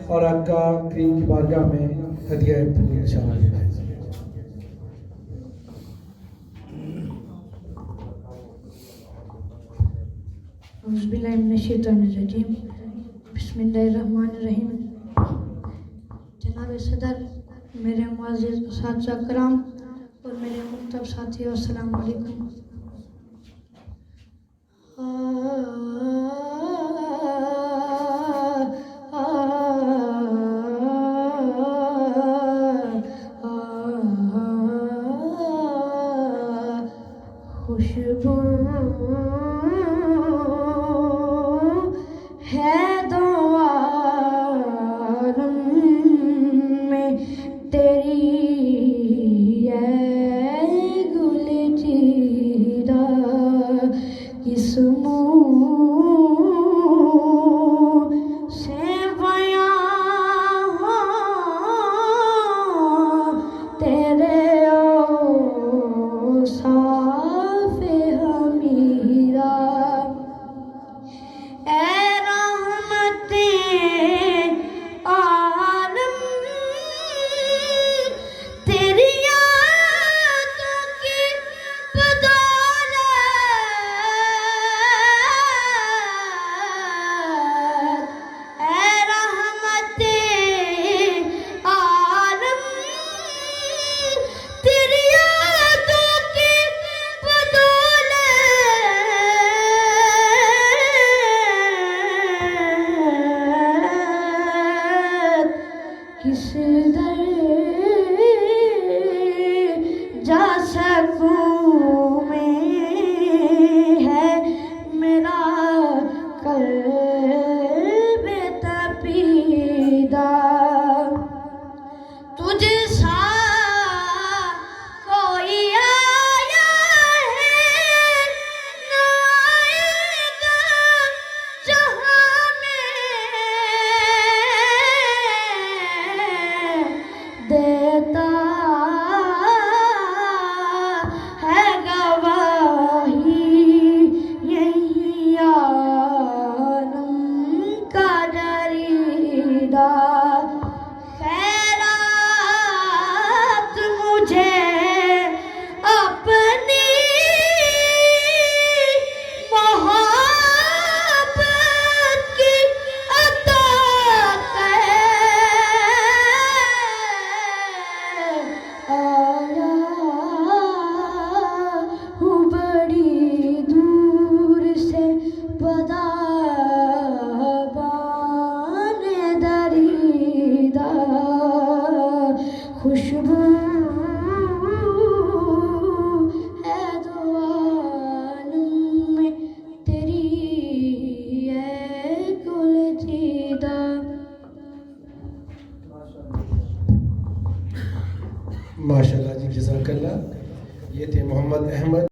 और आका करीम की बारगाह में हदिया इंशाअल्लाह। औज़ुबिल्लाहिमिनश्शैतानिर्रजीम, बिस्मिल्लाहिर्रहमानिर्रहीम। जनाब सदर, मेरे मुअज़्ज़िज़ उस्ताद कराम और मेरे मुख्तरम साथियों, अस्सलाम वालेकुम। खुशबू है दो आलम में तेरी, है गुल चीरा किस मुँह से बयां हो तेरे औसाफ हमीरा। ए रहमते आलम तेरी यादों की बदौलत, ए रहमते आलम तेरी यादों की बदौलत, किस दर जा सकूं में है मेरा क़ल्ब तपीदा। तुझ सा कोई आया है ना आएगा जहाँ में, देता है गवाही यही आलम का दरीदा। खैरात मुझे अपनी मोहब्बत की अता कर, आया हूँ बड़ी दूर से बदाबान दरीदा। खुशबू है दो आलम में तेरी, है कुल चीदा। माशाअल्लाह जी, जज़ाकल्लाह। ये थे मोहम्मद अहमद।